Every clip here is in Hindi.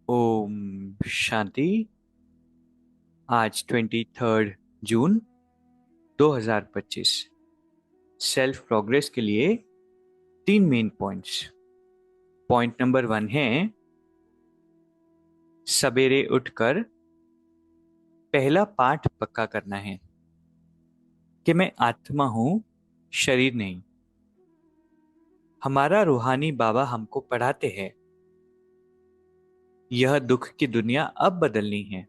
ओम शांति। आज 23 जून 2025। सेल्फ प्रोग्रेस के लिए 3 मेन पॉइंट्स। पॉइंट नंबर 1 है सवेरे उठकर पहला पाठ पक्का करना है कि मैं आत्मा हूं, शरीर नहीं। हमारा रूहानी बाबा हमको पढ़ाते हैं यह दुख की दुनिया अब बदलनी है।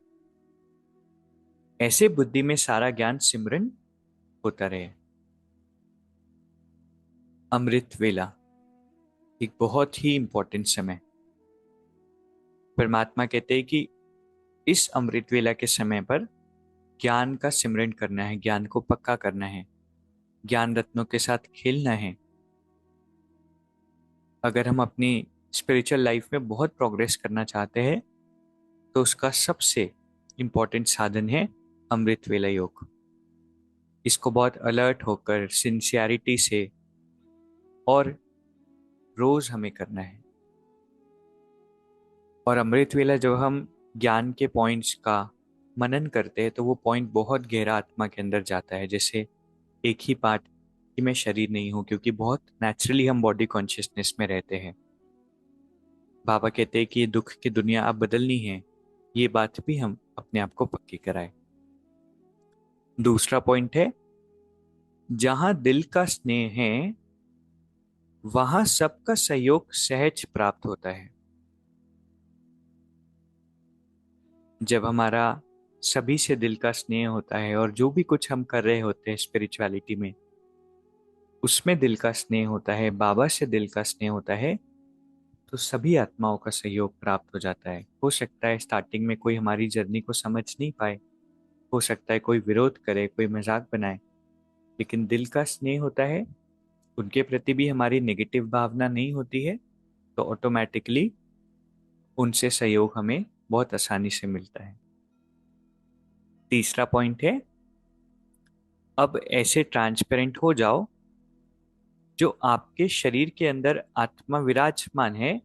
ऐसे बुद्धि में सारा ज्ञान सिमरन होता रहे। अमृत वेला एक बहुत ही इंपॉर्टेंट समय। परमात्मा कहते हैं कि इस अमृत वेला के समय पर ज्ञान का सिमरन करना है, ज्ञान को पक्का करना है, ज्ञान रत्नों के साथ खेलना है। अगर हम अपनी स्पिरिचुअल लाइफ में बहुत प्रोग्रेस करना चाहते हैं तो उसका सबसे इम्पोर्टेंट साधन है अमृत वेला योग। इसको बहुत अलर्ट होकर सिंसियरिटी से और रोज हमें करना है। और अमृत वेला जब हम ज्ञान के पॉइंट्स का मनन करते हैं तो वो पॉइंट बहुत गहरा आत्मा के अंदर जाता है। जैसे एक ही पार्ट कि मैं शरीर नहीं हूं, क्योंकि बहुत नेचुरली हम बॉडी कॉन्शियसनेस में रहते हैं। बाबा कहते हैं कि ये दुख की दुनिया अब बदलनी है, ये बात भी हम अपने आप को पक्की कराए। दूसरा पॉइंट है जहां दिल का स्नेह है वहां सबका सहयोग सहज प्राप्त होता है। जब हमारा सभी से दिल का स्नेह होता है और जो भी कुछ हम कर रहे होते हैं स्पिरिचुअलिटी में, उसमें दिल का स्नेह होता है, बाबा से दिल का स्नेह होता है, तो सभी आत्माओं का सहयोग प्राप्त हो जाता है। हो सकता है स्टार्टिंग में कोई हमारी जर्नी को समझ नहीं पाए, हो सकता है कोई विरोध करे, कोई मजाक बनाए, लेकिन दिल का स्नेह होता है, उनके प्रति भी हमारी नेगेटिव भावना नहीं होती है, तो ऑटोमेटिकली उनसे सहयोग हमें बहुत आसानी से मिलता है। तीसरा पॉइंट है अब ऐसे ट्रांसपेरेंट हो जाओ जो आपके शरीर के अंदर आत्मा विराजमान है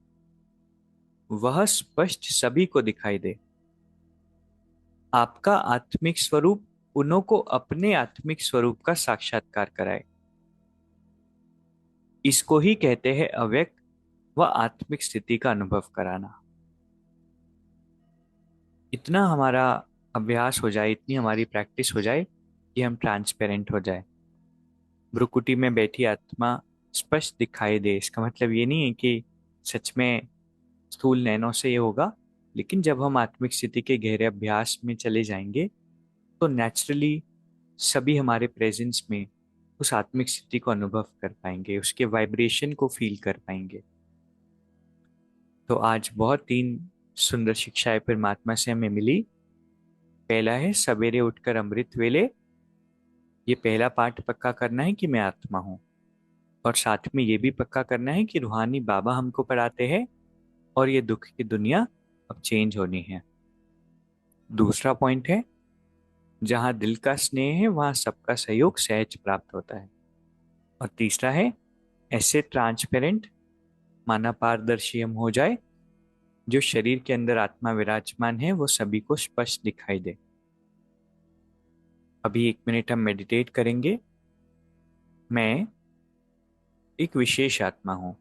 वह स्पष्ट सभी को दिखाई दे। आपका आत्मिक स्वरूप उन्हों को अपने आत्मिक स्वरूप का साक्षात्कार कराए। इसको ही कहते हैं अव्यक्त व आत्मिक स्थिति का अनुभव कराना। इतना हमारा अभ्यास हो जाए, इतनी हमारी प्रैक्टिस हो जाए कि हम ट्रांसपेरेंट हो जाए, भ्रुकुटी में बैठी आत्मा स्पष्ट दिखाई दे। इसका मतलब ये नहीं है कि सच में स्थूल नैनों से ये होगा, लेकिन जब हम आत्मिक स्थिति के गहरे अभ्यास में चले जाएंगे तो नेचुरली सभी हमारे प्रेजेंस में उस आत्मिक स्थिति को अनुभव कर पाएंगे, उसके वाइब्रेशन को फील कर पाएंगे। तो आज बहुत 3 सुंदर शिक्षाएं परमात्मा से हमें मिली। पहला है सवेरे उठकर अमृत वेले, ये पहला पाठ पक्का करना है कि मैं आत्मा हूँ, और साथ में ये भी पक्का करना है कि रूहानी बाबा हमको पढ़ाते हैं और ये दुख की दुनिया अब चेंज होनी है। दूसरा पॉइंट है जहां दिल का स्नेह है वहां सबका सहयोग सहज प्राप्त होता है। और तीसरा है ऐसे ट्रांसपेरेंट माना पारदर्शी हम हो जाए जो शरीर के अंदर आत्मा विराजमान है वो सभी को स्पष्ट दिखाई दे। अभी 1 मिनट हम मेडिटेट करेंगे। मैं एक विशेष आत्मा हूं,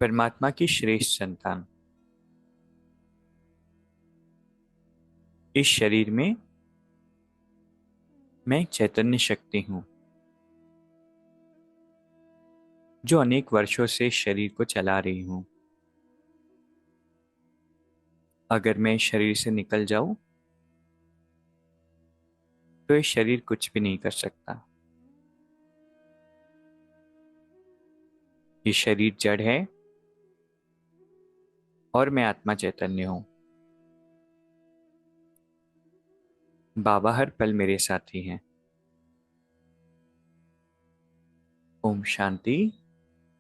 परमात्मा की श्रेष्ठ संतान। इस शरीर में मैं एक चैतन्य शक्ति हूं जो अनेक वर्षों से इस शरीर को चला रही हूं। अगर मैं इस शरीर से निकल जाऊं तो ये शरीर कुछ भी नहीं कर सकता। ये शरीर जड़ है और मैं आत्मा चैतन्य हूं। बाबा हर पल मेरे साथी हैं। ओम शांति।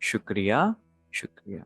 शुक्रिया, शुक्रिया।